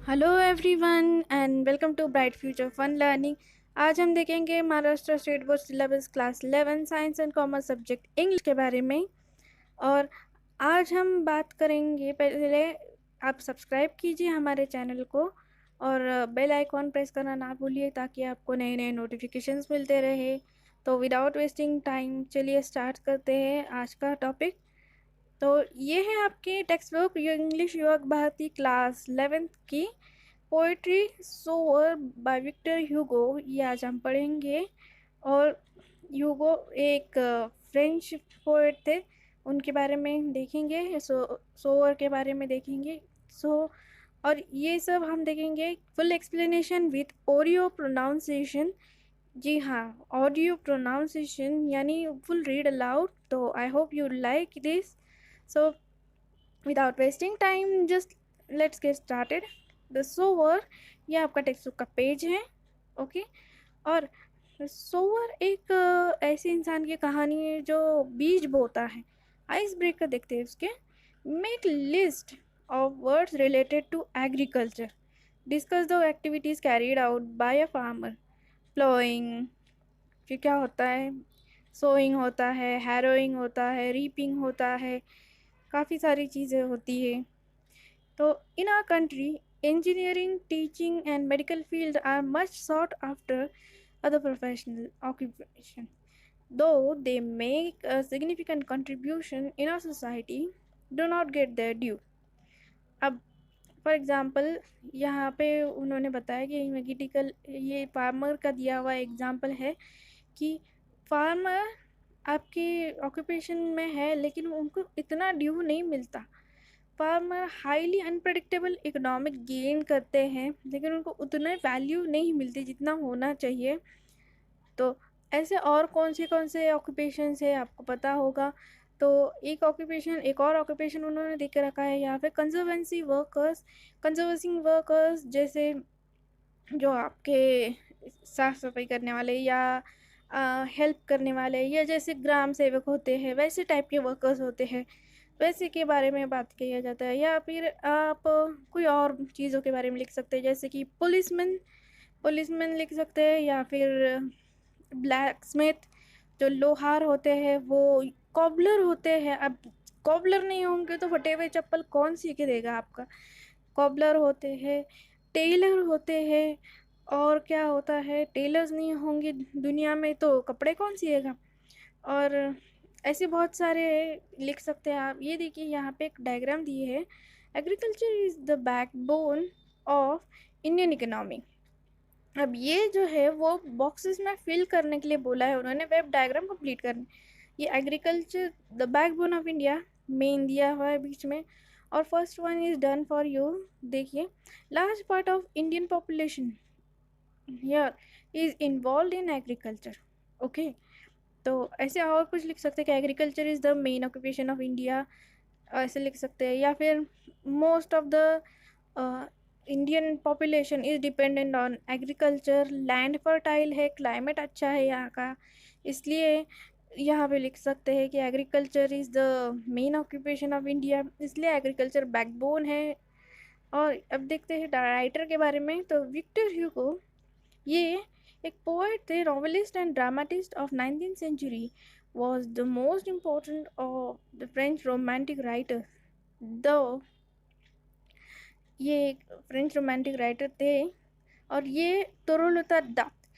Hello everyone and welcome to bright future fun learning. आज हम देखेंगे Maharashtra state board syllabus class 11 science and commerce subject English के बारे में। और आज हम बात करेंगे, पहले आप सब्सक्राइब कीजिए हमारे चैनल को और बेल आइकॉन प्रेस करना ना भूलिए ताकि आपको नए नए नोटिफिकेशंस मिलते रहे। तो विदाउट वेस्टिंग टाइम चलिए स्टार्ट करते हैं आज का टॉपिक। तो ये है आपकी टेक्स्ट बुक इंग्लिश युवक भारती क्लास 11th की poetry sower by Victor Hugo. ये आज हम पढ़ेंगे। और ह्यूगो एक फ्रेंच पोएट थे, उनके बारे में देखेंगे। सोअर के बारे में देखेंगे। और ये सब हम देखेंगे full explanation with audio pronunciation. जी हाँ, ऑडियो प्रोनाउंसिएशन यानी फुल रीड अलाउड। तो I hope you like this. So without wasting time just let's get started. The sower, ये आपका टेक्स्ट बुक का पेज है। ओके। और सोवर एक ऐसे इंसान की कहानी है जो बीज बोता है। आइस ब्रेकर देखते हैं उसके। Make list of words related to agriculture. Discuss the activities carried out by a farmer. Ploughing, फिर क्या होता है, सोइंग होता है, हैरोइंग होता है, रीपिंग होता है, काफ़ी सारी चीज़ें होती है। तो in our country, engineering, teaching, and medical field are much sought after other professional occupation. Though they make a significant contribution in our society, do not get their due. अब फॉर एग्ज़ाम्पल यहाँ पे उन्होंने बताया कि medical, ये farmer का दिया हुआ एग्ज़ाम्पल है कि फार्मर आपके ऑक्यूपेशन में है लेकिन उनको इतना ड्यू नहीं मिलता। Farmer highly unpredictable economic gain करते हैं लेकिन उनको उतने वैल्यू नहीं मिलती जितना होना चाहिए। तो ऐसे और कौन से ऑक्यूपेशंस है आपको पता होगा। तो एक और ऑक्यूपेशन उन्होंने देख के रखा है यहाँ पे, कंजर्वेंसी वर्कर्स। कंजर्वेसिंग वर्कर्स जैसे जो आपके साफ सफाई करने वाले या हेल्प करने वाले या जैसे ग्राम सेवक होते हैं वैसे टाइप के वर्कर्स होते हैं, वैसे के बारे में बात किया जाता है। या फिर आप कोई और चीज़ों के बारे में लिख सकते हैं जैसे कि पुलिसमैन। पुलिसमैन लिख सकते हैं या फिर ब्लैक स्मिथ जो लोहार होते हैं वो। कॉबलर होते हैं। अब कॉबलर नहीं होंगे तो फटे हुए चप्पल कौन सी के देगा आपका। कॉबलर होते हैं। टेलर होते हैं। और क्या होता है, टेलर्स नहीं होंगे दुनिया में तो कपड़े कौन सिएगा। और ऐसे बहुत सारे लिख सकते हैं आप। ये देखिए यहाँ पे एक डायग्राम दी है। Agriculture is the backbone of Indian economy. अब ये जो है वो बॉक्सेस में फिल करने के लिए बोला है उन्होंने, वेब डायग्राम कंप्लीट करने। ये agriculture the backbone of India main दिया हुआ है बीच में। और first one is done for you. देखिए, large part of Indian population here is involve in agriculture. Okay. तो ऐसे और कुछ लिख सकते हैं कि agriculture is the main occupation of India, ऐसे लिख सकते हैं। या फिर most of the Indian population is dependent on agriculture. Land fertile है, क्लाइमेट अच्छा है यहाँ का, इसलिए यहाँ पे लिख सकते हैं कि agriculture is the main occupation of India, इसलिए एग्रीकल्चर बैकबोन है। और अब देखते हैं राइटर के बारे में। तो विक्टर ह्यूगो, ये एक पोएट थे, novelist and dramatist of 19th century, was the most important of the French romantic writer। दो ये एक फ्रेंच रोमांटिक राइटर थे। और ये तोरुलता दत्त,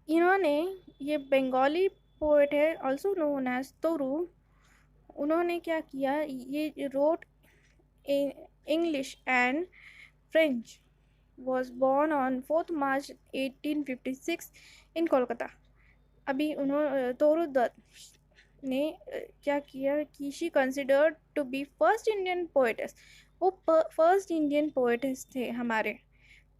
इन्होंने, ये बंगाली पोएट है ऑल्सो नोन एज तोरू। उन्होंने क्या किया, ये wrote English and French. was born on 4th March 1856 in Kolkata. अभी उन्होंने तोरू दत्त ने क्या किया कि she considered to be first Indian poetess. वो फर्स्ट इंडियन पोएटेस थे हमारे।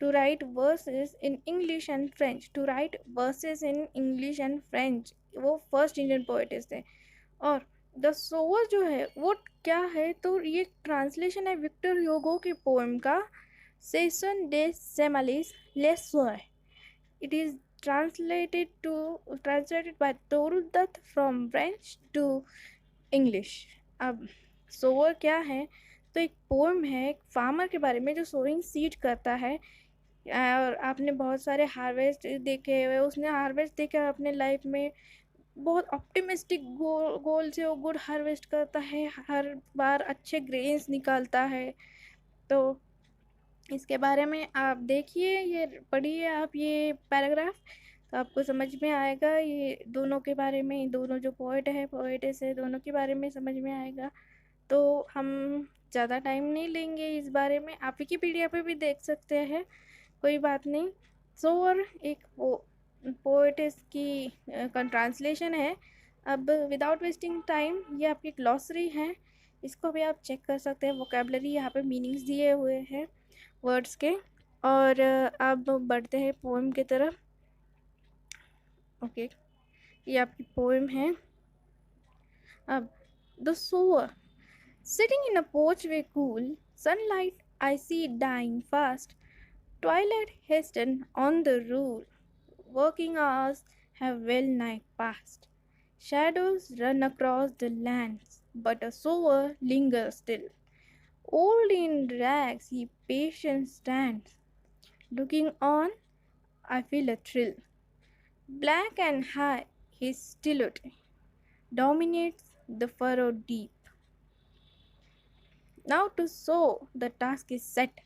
To write verses in English and French, to write verses in English and French, वो फर्स्ट इंडियन पोएटेस थे। और द सोवर जो है वो क्या है, तो ये ट्रांसलेशन है विक्टर ह्यूगो की पोएम का सेसन डे सेमालिस लेसोय। It is translated by Toru Dutt from French to English। अब सोवर क्या है, तो एक पोएम है एक फार्मर के बारे में जो सोइंग सीड करता है। और आपने बहुत सारे हार्वेस्ट देखे हुए, उसने हार्वेस्ट देखे अपने लाइफ में, बहुत ऑप्टिमिस्टिक गोल से वो गुड हार्वेस्ट करता है, हर बार अच्छे ग्रेन्स निकालता है। तो इसके बारे में आप देखिए, ये पढ़िए आप ये पैराग्राफ, तो आपको समझ में आएगा ये दोनों के बारे में, दोनों जो पोएट है पोएटेस है, दोनों के बारे में समझ में आएगा। तो हम ज़्यादा टाइम नहीं लेंगे इस बारे में, आप विकिपीडिया पे भी देख सकते हैं, कोई बात नहीं। सोअर एक पोएटेस की ट्रांसलेशन है। अब विदाउट वेस्टिंग टाइम, ये आपकी ग्लॉसरी है, इसको भी आप चेक कर सकते हैं। वोकेबलरी यहाँ पे मीनिंग्स दिए हुए हैं वर्ड्स के। और अब बढ़ते हैं पोएम की तरफ। ओके, ये आपकी पोएम है। अब the sower sitting in a porchway cool, sunlight I see dying fast, twilight hasten on the rule, working hours have well nigh passed. Shadows run across the lands, but a sower lingers still. Old in rags he patient stands, looking on I feel a thrill. Black and high his silhouette dominates the furrow deep. Now to sow the task is set,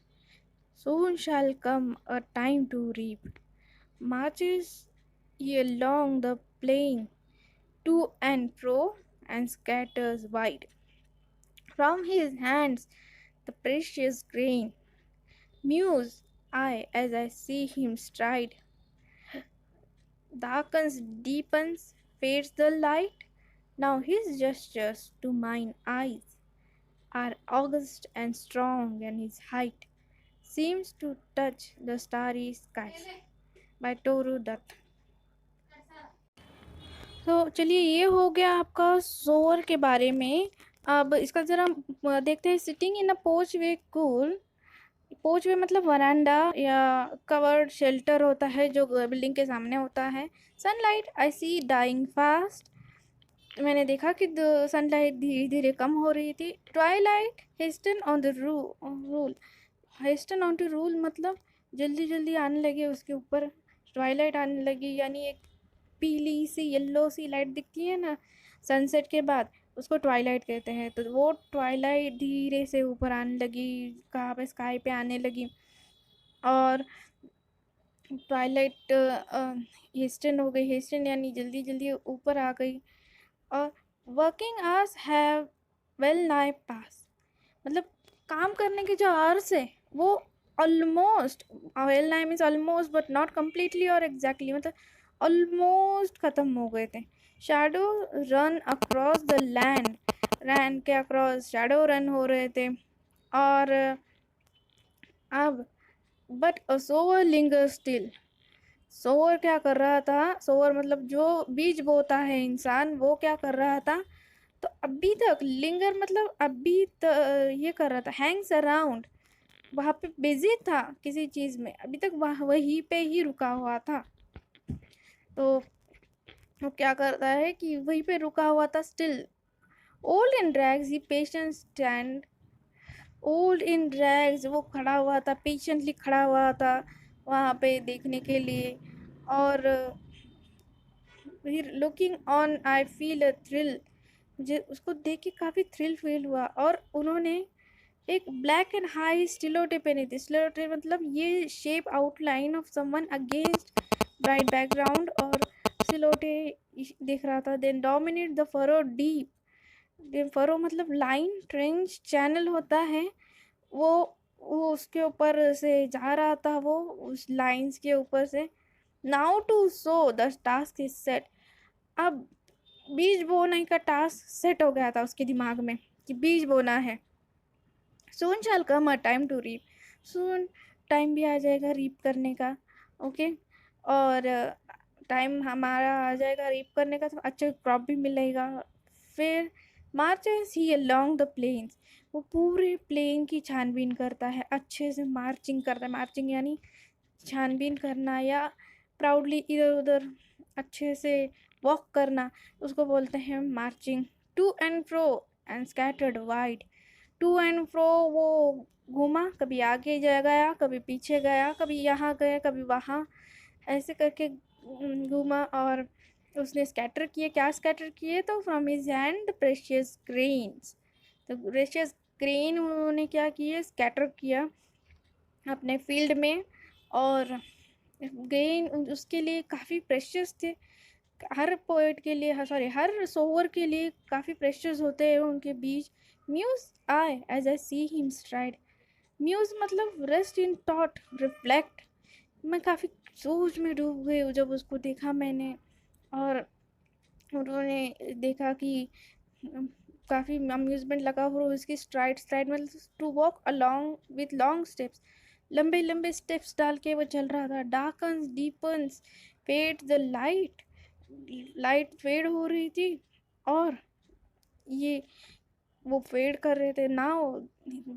soon shall come a time to reap. Marches he along the plain, to and fro, and scatters wide. From his hands the precious grain. Muse I as I see him stride. Darkens, deepens, fades the light. Now his gestures to mine eyes are august and strong, and his height seems to touch the starry skies. By Toru Dutt. तो चलिए, ये हो गया आपका Zoar के बारे में। अब इसका ज़रा देखते हैं। सिटिंग इन अ पोच वे कूल, पोच वे मतलब वरांडा या कवर्ड शेल्टर होता है जो बिल्डिंग के सामने होता है। सनलाइट आई सी डाइंग फास्ट, मैंने देखा कि सनलाइट धीरे धीरे कम हो रही थी। Twilight hasten on the rule, hasten on to rule मतलब जल्दी जल्दी आने लगे उसके ऊपर, ट्वाइलाइट आने लगी, यानी एक पीली सी येलो सी लाइट दिखती है ना सनसेट के बाद, उसको ट्वाइलाइट कहते हैं। तो वो ट्वाइलाइट धीरे से ऊपर आने लगी, कहाँ पे, स्काई पे आने लगी। और ट्वाइलाइट हेस्टन हो गई, हेस्टन यानी जल्दी जल्दी ऊपर आ गई। और वर्किंग आवर्स हैव वेल नाई पास, मतलब काम करने के जो आवर्स है वो almost, well nigh means almost but not completely और एग्जैक्टली, मतलब ऑलमोस्ट ख़त्म हो गए थे। Shadow run across the land, land के अक्रॉस शैडो रन हो रहे थे। और अब but a sower linger still, sower क्या कर रहा था, सोवर मतलब जो बीज बोता है इंसान, वो क्या कर रहा था, तो अभी तक, लिंगर मतलब अभी ये कर रहा था, हैंग्स अराउंड, वहाँ पे बिजी था किसी चीज़ में, अभी तक वहाँ वहीं पे ही रुका हुआ था। तो वो क्या करता है कि वहीं पे रुका हुआ था still. Old in drags he patient stand, old in drags वो खड़ा हुआ था, पेशेंटली खड़ा हुआ था वहाँ पे देखने के लिए। और looking on I feel a thrill, मुझे उसको देख के काफ़ी थ्रिल फील हुआ। और उन्होंने एक ब्लैक एंड हाई स्टिलोटे पहनी थी। स्टिलोटे मतलब ये shape outline of someone against bright background, और स्टिलोटे दिख रहा था। Then dominate the furrow deep, furrow मतलब लाइन, ट्रेंच, चैनल होता है, वो उसके ऊपर से जा रहा था, वो उस लाइंस के ऊपर से। Now to sow the task is set, अब बीज बोने का टास्क सेट हो गया था उसके दिमाग में कि बीज बोना है। Soon shall come a time to reap, soon time भी आ जाएगा रीप करने का। ओके, और टाइम हमारा आ जाएगा रीप करने का, तो अच्छा क्रॉप भी मिलेगा। फिर marches he along the plains, वो पूरे प्लेन की छानबीन करता है, अच्छे से मार्चिंग करता है। मार्चिंग यानी छानबीन करना या प्राउडली इधर उधर अच्छे से वॉक करना, उसको बोलते हैं marching. To and fro and scattered wide, to and fro वो घूमा, कभी आगे गया, कभी पीछे गया, कभी यहाँ गया, कभी वहाँ, ऐसे करके घूमा। और उसने स्कैटर किए, क्या स्कैटर किए, तो from his hand precious grains, तो प्रेशियस ग्रेन उन्होंने क्या किए, स्कैटर किया अपने फील्ड में। और ग्रेन उसके लिए काफ़ी प्रेशियस थे, हर पोएट के लिए, सॉरी हर सोवर के लिए काफ़ी प्रेशियस होते हैं उनके बीच। Muse I as I see him stride, muse मतलब रेस्ट इन थॉट रिफ्लेक्ट, मैं काफ़ी सोच में डूब गई जब उसको देखा मैंने। और उन्होंने देखा कि काफ़ी अम्यूज़मेंट लगा हुआ उसकी स्ट्राइड, स्ट्राइड मतलब to walk along with long steps, लंबे लंबे स्टेप्स डाल के वो चल रहा था। Darkness deepens fade the light, light fade हो रही थी, और ये वो फेड कर रहे थे। Now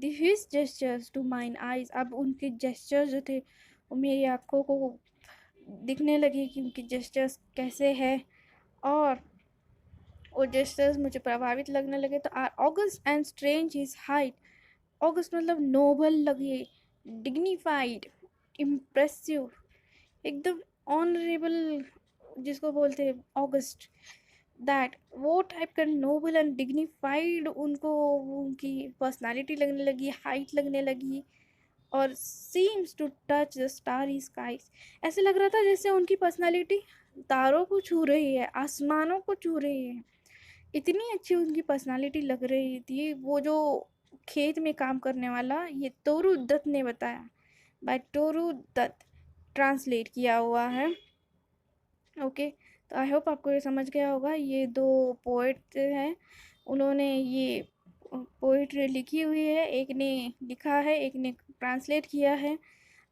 his gestures to mine eyes, अब उनके जेस्चर्स जो थे वो मेरी आँखों को दिखने लगे कि उनके जेस्चर्स कैसे हैं, और वो जेस्चर्स मुझे प्रभावित लगने लगे। तो are august and strange his height, august मतलब नोबल लगे, डिग्निफाइड, इम्प्रेसिव, एकदम ऑनरेबल जिसको बोलते हैं ऑगस्ट, दैट वो टाइप का नोबल एंड डिग्निफाइड उनको उनकी पर्सनालिटी लगने लगी, हाइट लगने लगी। और seems to touch the starry skies, ऐसे लग रहा था जैसे उनकी पर्सनालिटी तारों को छू रही है, आसमानों को छू रही है, इतनी अच्छी उनकी पर्सनालिटी लग रही थी। वो जो खेत में काम करने वाला, ये तोरू दत्त ने बताया, बाय टोरू दत्त, ट्रांसलेट किया हुआ है। ओके, तो आई होप आपको ये समझ गया होगा। ये दो पोएट हैं, उन्होंने ये पोइट्री लिखी हुई है, एक ने लिखा है, एक ने ट्रांसलेट किया है।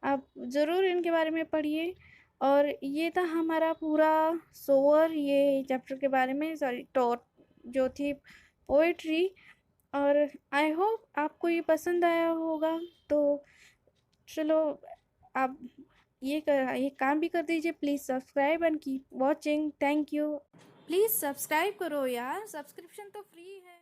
आप ज़रूर इनके बारे में पढ़िए। और ये था हमारा पूरा सोवर ये चैप्टर के बारे में, सॉरी टॉट जो थी पोइट्री। और आई होप आपको ये पसंद आया होगा। तो चलो आप ये काम भी कर दीजिए, please subscribe and keep watching, thank you. Please subscribe करो यार, सब्सक्रिप्शन तो फ्री है।